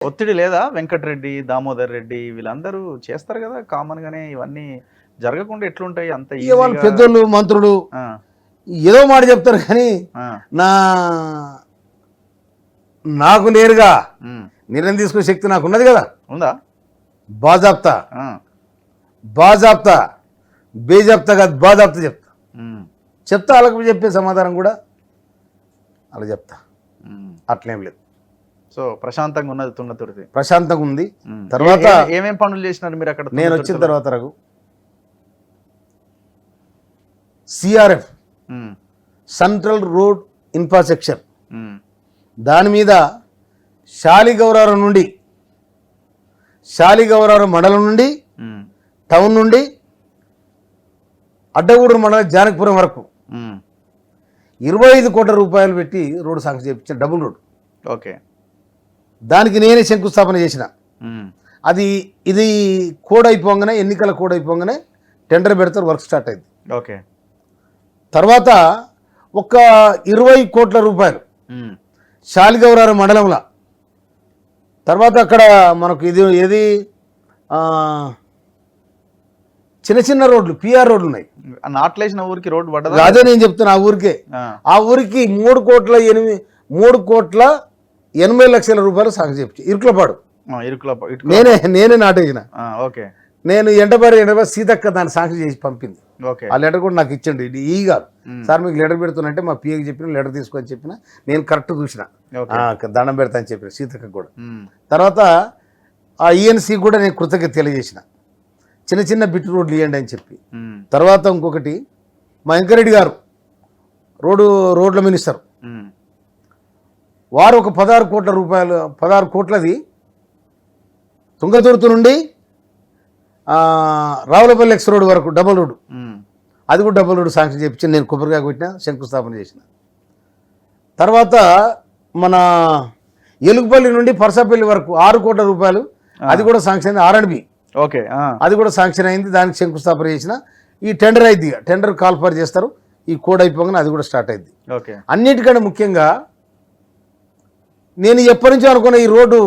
ఒత్తిడి లేదా? వెంకటరెడ్డి, దామోదర్ రెడ్డి వీళ్ళందరూ చేస్తారు గదా! కామన్‌గానే ఇవన్నీ జరగకుండా ఎట్లుంటాయి అంత ఇక వాళ్ళు ఈజీగా? పెద్దోళ్ళు మంత్రులు ఆ! ఏదో మాట చెప్తారు కానీ ఆ! నా నాకు నేరుగా హ్మ్. నిర్ణయం తీసుకునే శక్తి నాకు ఉన్నది కదా. ఉందా? బాజాప్తా ఆ! బాజాప్తా బేజాప్తా కాదు, బాజాప్తా చెప్తా. హ్మ్. చెప్తా వాళ్ళకి చెప్పే సమాధానం కూడా అలా చెప్తా. హ్మ్. అట్లేం లేదు, సో, ప్రశాంతంగా ఉన్నది తుంగతుర్తి. ప్రశాంతంగా ఉంది. హ్మ్. తర్వాత ఏమేం పనులు చేసినారు మీరక్కడ నేను వచ్చిన తుంగతుర్తిలో? తర్వాత రఘు సిఆర్ఎఫ్ హ్మ్. సెంట్రల్ రోడ్ ఇన్ఫ్రాస్ట్రక్చర్ హ్మ్. దాని మీద శాలిగౌరారం నుండి శాలిగౌరారం మండలం నుండి హ్మ్. టౌన్ నుండి అడ్డగూడూరు మండలం జానకపురం వరకు హ్మ్. 25 కోట్ల రూపాయలు పెట్టి రోడ్డు సాంక్షన్ చేయించిన, డబుల్ రోడ్. ఓకే. దానికి నేనే శంకుస్థాపన చేసిన. హ్మ్. ఇది కోడ్ అయిపోగానే, ఎన్నికల కోడ్ అయిపోగానే టెండర్ పెడతారు, వర్క్ స్టార్ట్ అయింది. ఓకే. తర్వాత ఒక 20 కోట్ల రూపాయలు హ్మ్. శాలిగౌరారం మండలంలో. తర్వాత అక్కడ మనకు ఏది ఆ, చిన్న చిన్న రోడ్లు, పిఆర్ రోడ్లు ఉన్నాయి. నాట్లేసిన ఊరికి రోడ్డు పడ్డదా? అదే నేను చెప్తున్నా. ఆ! ఆ ఊరికి 3,80,00,000 రూపాయలు సాగు చెప్పి ఇరుకులపాడు ఆ! ఇరుకుల నేనే నాటేసిన. ఆ! ఓకే. నేను ఎండబారి సీతక్క దాన్ని సాంక్షన్ చేసి పంపింది. ఓకే. ఆ లెటర్ కూడా నాకు ఇచ్చండి. ఇది ఈ కాదు హ్మ్. సార్, మీకు లెటర్ పెడుతున్నంటే మా పిఏకి చెప్పిన, లెటర్ తీసుకొని చెప్పిన, నేను కరెక్ట్ చూసిన. ఓకే. దండం పెడతా అని చెప్పిన సీతక్క కూడా. హ్మ్. తర్వాత ఆ ఈఎన్సీ కూడా నేను కృతజ్ఞత తెలియజేసిన, చిన్న చిన్న బిట్ రోడ్లు ఇవ్వండి అని చెప్పి. హ్మ్. తర్వాత ఇంకొకటి మా వెంకరెడ్డి గారు రోడ్ల మినిస్టర్, హ్మ్. వారు ఒక 16 కోట్ల రూపాయలు, 16 కోట్లది తుంగతుర్తి నుండి రావులపల్లి ఎక్స్ రోడ్ వరకు డబుల్ రోడ్, హ్మ్. అది కూడా డబుల్ రోడ్ శాంక్షన్ చేయించి నేను కొబ్బరికాయ పెట్టిన, శంకుస్థాపన చేసిన. తర్వాత మన ఎలుగుపల్లి నుండి పరసపల్లి వరకు 6 కోట్ల రూపాయలు, అది కూడా శాంక్షన్ అయింది. ఆర్ఎండ్బి ఓకే. ఆ! అది కూడా శాంక్షన్ అయింది, దానికి శంకుస్థాపన చేసిన. ఈ టెండర్ అయింది, టెండర్ కాల్ఫర్ చేస్తారు, ఈ కోడ్ అయిపోగానే అది కూడా స్టార్ట్ అయింది. ఓకే. అన్నిటికంటే ముఖ్యంగా నేను ఎప్పటి నుంచో అనుకున్న ఈ రోడ్డు,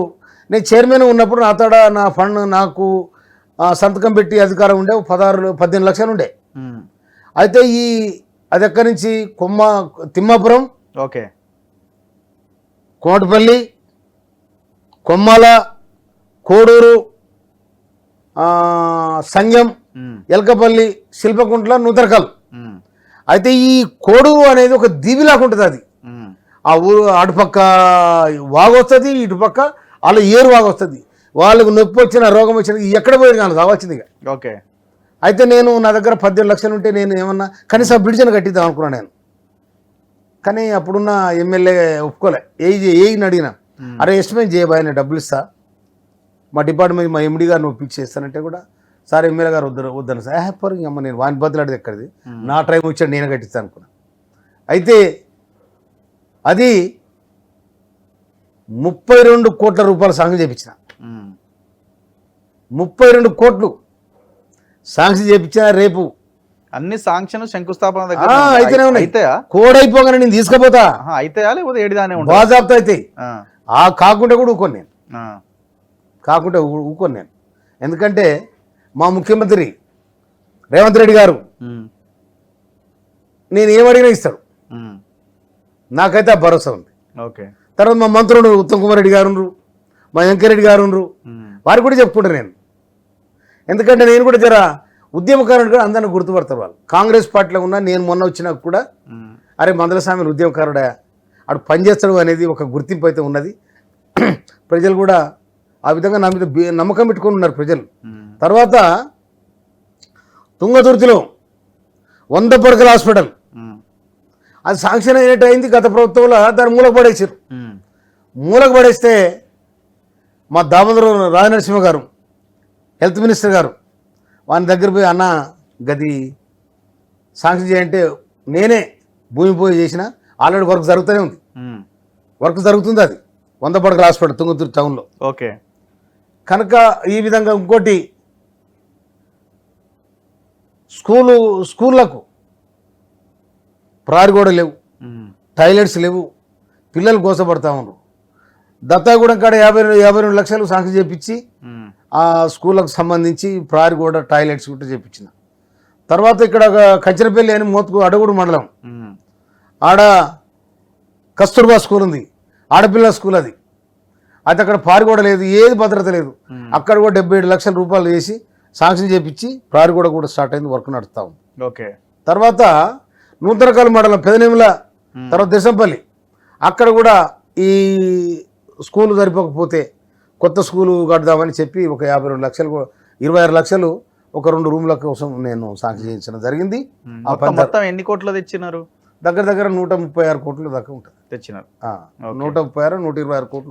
నేను చైర్మన్ ఉన్నప్పుడు నా ఫండ్ నాకు సంతకం పెట్టి అధికారం ఉండే 18 లక్షలు ఉండే. హ్మ్. అయితే అది ఎక్కడి నుంచి తిమ్మాపురం, ఓకే. కోమటిపల్లి, కొమ్మాల, కోడూరు, సంగం, హ్మ్. ఎల్కపల్లి, శిల్పకుంట్ల, నూతరకల్. హ్మ్. అయితే ఈ కోడూరు అనేది ఒక దీవిలాగా ఉంటుంది. అది హ్మ్. ఆ ఊరు అటుపక్క వాగొస్తుంది, ఇటుపక్క వాళ్ళ ఏరు వాగొస్తుంది. వాళ్ళకు నొప్పి వచ్చిన, రోగం వచ్చిన ఎక్కడ పోయి కానీ రావాల్సింది. ఓకే. అయితే నా దగ్గర 18 లక్షలు ఉంటే నేను ఏమన్నా కనీసం బ్రిడ్జ్ని కట్టిద్దాం అనుకున్నాను నేను. కానీ అప్పుడున్న ఎమ్మెల్యే ఒప్పుకోలే. ఏఈని అడిగిన, అరే ఎస్టిమేట్ చేయబాయి, నేను డబ్బులు ఇస్తా, మా డిపార్ట్మెంట్ మా ఎండి గారిని ఒప్పించి చేస్తానంటే కూడా, సార్ ఎమ్మెల్యే గారు వద్దను సార్. హ్యాపర్ అమ్మ, నేను వాని బదులాడేది ఎక్కడిది, నా టైం వచ్చాడు, నేను కట్టిస్తాను అనుకున్నా. అయితే అది 32 కోట్ల రూపాయలు సాంక్షన్ చేయించిన. 32 కోట్లు సాంక్షన్ చేయించిన. రేపు అన్ని సాంక్షన్ శంకుస్థాపన దగ్గర అయితేనే ఉన్నాయి. అయితాయా? కోడ్ అయిపోగానే నేను తీసుకుపోతా. అయితాయా లేకపోతే ఏడిదానే ఉంటా? బాజాబ్తా అయితే కాకుంటే కూడా ఊకోను నేను, ఆ! కాకుంటే ఊకోను నేను. ఎందుకంటే మా ముఖ్యమంత్రి రేవంత్ రెడ్డి గారు నేను ఏమడిగినా ఇస్తాడు, నాకైతే ఆ భరోసా ఉంది. ఓకే. తర్వాత మా మంత్రులు ఉత్తమ్ కుమార్ రెడ్డి గారు ఉన్నారు, మా వెంకరెడ్డి గారు ఉన్నారు, వారికి కూడా చెప్పుకుంటాను నేను. ఎందుకంటే నేను కూడా జర ఉద్యమకారుడు కూడా అందరిని గుర్తుపడతారు. వాళ్ళు కాంగ్రెస్ పార్టీలో ఉన్నా, నేను మొన్న వచ్చినాక కూడా అరే మందలస్వామి ఉద్యమకారుడా, అటు పనిచేస్తాడు అనేది ఒక గుర్తింపు అయితే ఉన్నది. ప్రజలు కూడా ఆ విధంగా నా మీద నమ్మకం పెట్టుకొని ఉన్నారు ప్రజలు. తర్వాత తుంగతుర్తిలో 100 పడకల హాస్పిటల్, అది శాంక్షన్ అయినట్టు అయింది గత ప్రభుత్వంలో. దాన్ని మూలకు పడేసారు. మూలకు పడేస్తే మా దామోదర రాజనరసింహ గారు, హెల్త్ మినిస్టర్ గారు, వాని దగ్గర పోయి, అన్న గది శాంక్షన్ చేయంటే నేనే భూమి పూజ చేసిన. ఆల్రెడీ వర్క్ జరుగుతూనే ఉంది, వర్క్ జరుగుతుంది. అది 100 పడకల హాస్పిటల్ తుంగతుర్తి టౌన్లో. ఓకే. కనుక ఈ విధంగా ఇంకోటి స్కూళ్ళకు ప్రారి కూడా లేవు, టాయిలెట్స్ లేవు, పిల్లలు కోసపడతా ఉన్నారు. దత్తాగూడెం కాడ 52 లక్షలు శాంక్షన్ చేపించి ఉమ్, ఆ స్కూళ్ళకు సంబంధించి ప్రారి కూడా టాయిలెట్స్ కూడా చేపించిన. తర్వాత ఇక్కడ కచ్చినపల్లి అని మోత్కు అడగుడు మండలం, ఉమ్, ఆడ కస్తూర్బా స్కూల్ ఉంది, ఆడపిల్లల స్కూల్ అది. అయితే అక్కడ పారి కూడా లేదు, ఏది భద్రత లేదు. అక్కడ కూడా 77 లక్షల రూపాయలు వేసి శాంక్షన్ చేపించి ప్రారి కూడా స్టార్ట్ అయింది, వర్క్ నడుస్తూ ఉంది. ఓకే. తర్వాత నూతనకాల మండలం పెదనేముల, తర్వాత దేశంపల్లి, అక్కడ కూడా ఈ స్కూల్ సరిపోకపోతే కొత్త స్కూలు కడదామని చెప్పి ఒక 52 లక్షలు 26 లక్షలు ఒక 2 రూమ్ల కోసం నేను శాంక్షన్ చేయించడం జరిగింది. ఆ పని మొత్తం ఎన్ని కోట్లు తెచ్చినారు? దగ్గర 136 కోట్ల దాకా ఉంటుంది. తెచ్చినారు. 136 126 కోట్లు